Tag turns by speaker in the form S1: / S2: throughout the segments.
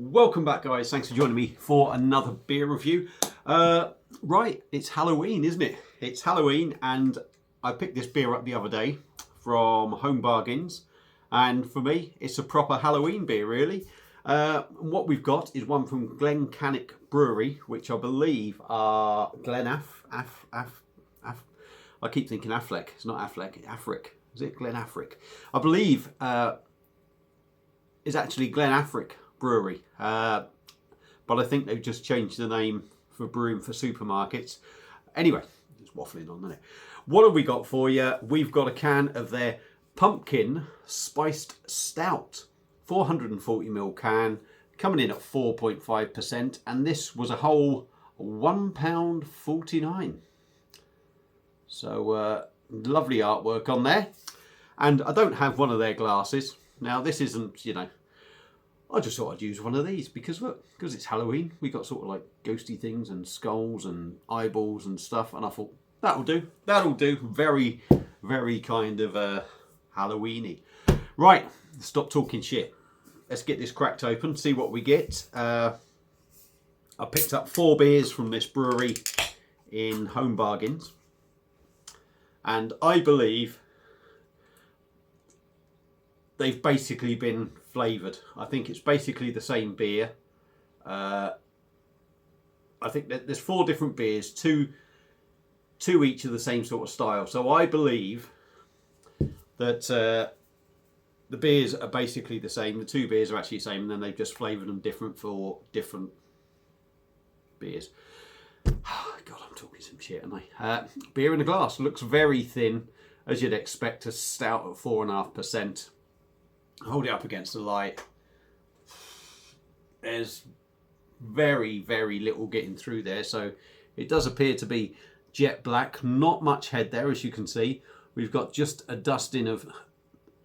S1: Welcome back, guys. Thanks for joining me for another beer review. Right, it's Halloween, isn't it? It's Halloween, and I picked this beer up the other day from Home Bargains, and for me, it's a proper Halloween beer, really. What we've got is one from Glen Cannich Brewery, which I believe are Glen I keep thinking Affleck. It's not Affleck, Afric. Is it Glen Afric? I believe is actually Glen Afric Brewery, but I think they've just changed the name for brewing for supermarkets. Anyway, just waffling on, isn't it? What have we got for you? We've got a can of their pumpkin spiced stout, 440ml can, coming in at 4.5%, and this was a whole £1.49. So lovely artwork on there, and I don't have one of their glasses. Now this isn't, I just thought I'd use one of these because look, because it's Halloween, we got sort of like ghosty things and skulls and eyeballs and stuff, and I thought that'll do. Very, very kind of Halloweeny. Right, stop talking shit. Let's get this cracked open, see what we get. I picked up 4 beers from this brewery in Home Bargains, and I believe they've basically been flavoured. I think it's basically the same beer. I think that there's 4 different beers, two each of the same sort of style. So I believe that the beers are basically the same. The 2 beers are actually the same, and then they've just flavoured them different for different beers. God, I'm talking some shit, aren't I? Beer in a glass. Looks very thin, as you'd expect a stout at 4.5%. Hold it up against the light. There's very, very little getting through there, so it does appear to be jet black. Not much head there, as you can see. We've got just a dusting of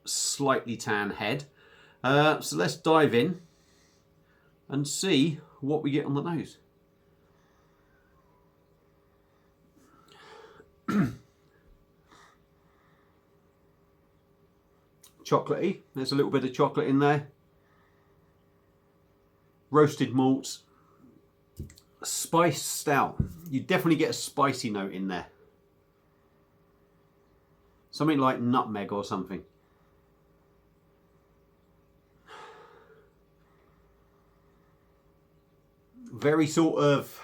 S1: slightly tan head. So let's dive in and see what we get on the nose. Chocolatey, there's a little bit of chocolate in there. Roasted malts. Spiced stout. You definitely get a spicy note in there. Something like nutmeg or something. Very sort of,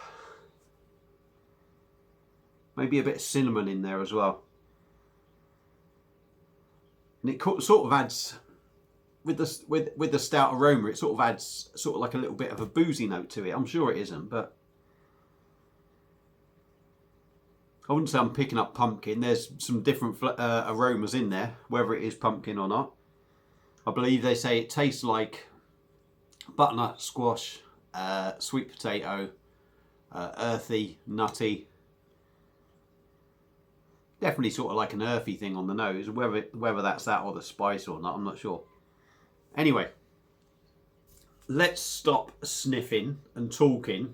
S1: maybe a bit of cinnamon in there as well. And it sort of adds, with the stout aroma, it sort of adds sort of like a little bit of a boozy note to it. I'm sure it isn't, but I wouldn't say I'm picking up pumpkin. There's some different aromas in there, whether it is pumpkin or not. I believe they say it tastes like butternut squash, sweet potato, earthy, nutty. Definitely sort of like an earthy thing on the nose. Whether that's that or the spice or not, I'm not sure. Anyway, let's stop sniffing and talking.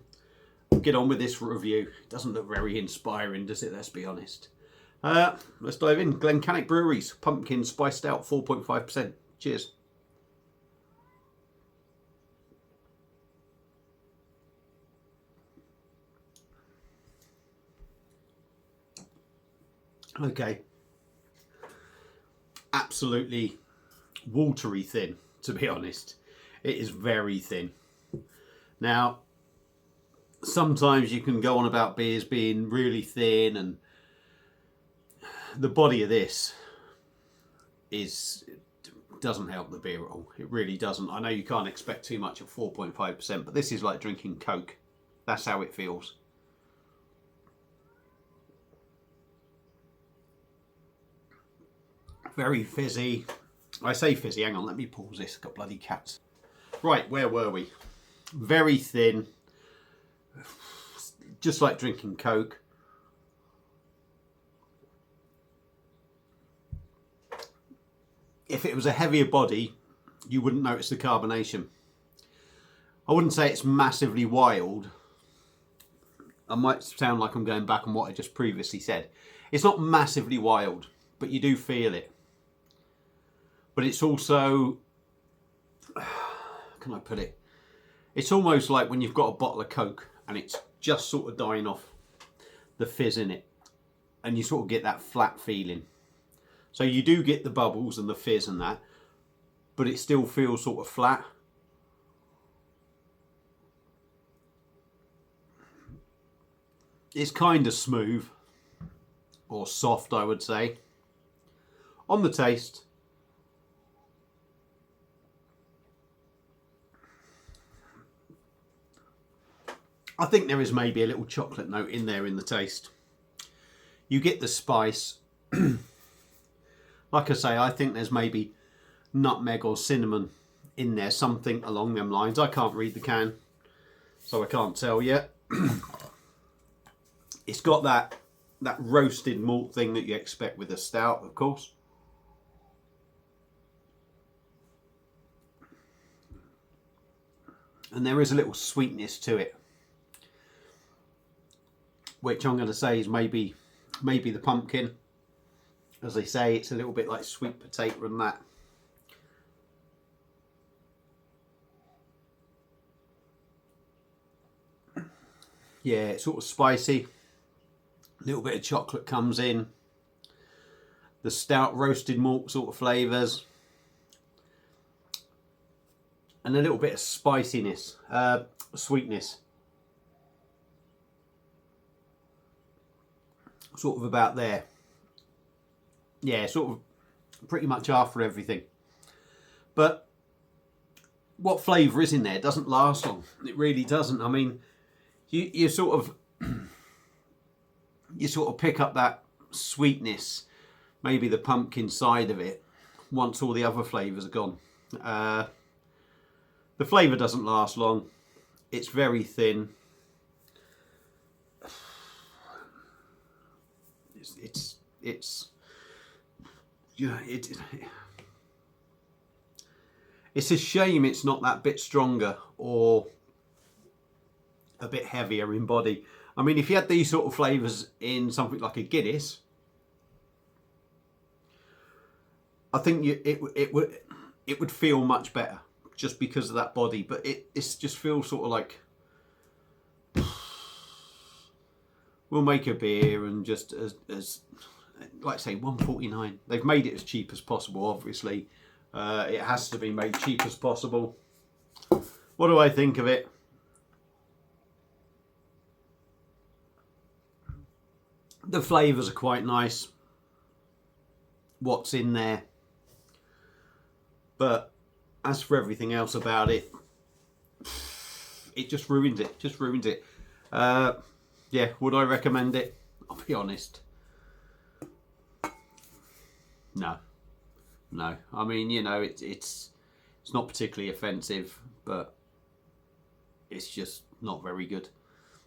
S1: Get on with this review. It doesn't look very inspiring, does it? Let's be honest. Let's dive in. Glen Cannich Brewery's Pumpkin Spiced Stout, 4.5%. Cheers. Okay, absolutely watery thin, to be honest. It is very thin. Now, sometimes you can go on about beers being really thin, and the body of this doesn't help the beer at all. It really doesn't. I know you can't expect too much at 4.5%, but this is like drinking Coke. That's how it feels. Very fizzy. I say fizzy, hang on, let me pause this. Got bloody cats. Right, where were we? Very thin. Just like drinking Coke. If it was a heavier body, you wouldn't notice the carbonation. I wouldn't say it's massively wild. I might sound like I'm going back on what I just previously said. It's not massively wild, but you do feel it. But it's also, how can I put it? It's almost like when you've got a bottle of Coke and it's just sort of dying off the fizz in it, and you sort of get that flat feeling. So you do get the bubbles and the fizz and that, but it still feels sort of flat. It's kind of smooth, or soft, I would say. On the taste, I think there is maybe a little chocolate note in there in the taste. You get the spice. Like I say, I think there's maybe nutmeg or cinnamon in there, something along them lines. I can't read the can, so I can't tell yet. It's got that roasted malt thing that you expect with a stout, of course. And there is a little sweetness to it, which I'm going to say is maybe the pumpkin. As they say, it's a little bit like sweet potato and that. Yeah, it's sort of spicy. A little bit of chocolate comes in. The stout roasted malt sort of flavours. And a little bit of spiciness, sweetness. Sort of about there. Yeah, sort of pretty much after everything. But what flavour is in there doesn't last long. It really doesn't. I mean, you sort of pick up that sweetness, maybe the pumpkin side of it, once all the other flavours are gone. The flavour doesn't last long. It's very thin. It's a shame it's not that bit stronger or a bit heavier in body. I mean, if you had these sort of flavours in something like a Guinness, I think it would feel much better just because of that body. But it just feels sort of like we'll make a beer and just as like I say, $1.49. They've made it as cheap as possible, obviously. It has to be made cheap as possible. What do I think of it? The flavours are quite nice. What's in there? But as for everything else about it, it just ruins it. Just ruins it. Yeah, would I recommend it? I'll be honest. No. I mean, you know, it's not particularly offensive, but it's just not very good.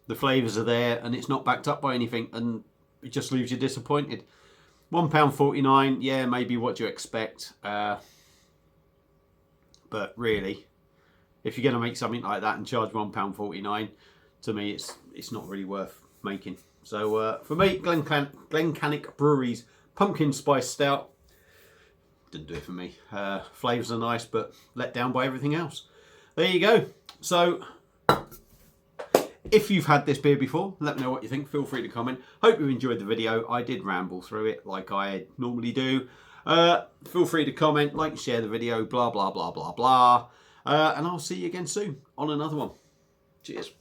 S1: The flavours are there, and it's not backed up by anything, and it just leaves you disappointed. £1.49, yeah, maybe what you expect. But really, if you're going to make something like that and charge £1.49, to me, it's not really worth making. So for me, Glen Cannich Brewery's Pumpkin Spice Stout didn't do it for me. Flavours are nice, but let down by everything else. There you go. So if you've had this beer before, let me know what you think. Feel free to comment. Hope you enjoyed the video. I did ramble through it like I normally do. Feel free to comment, like, share the video, blah, blah, blah, blah, blah. And I'll see you again soon on another one. Cheers.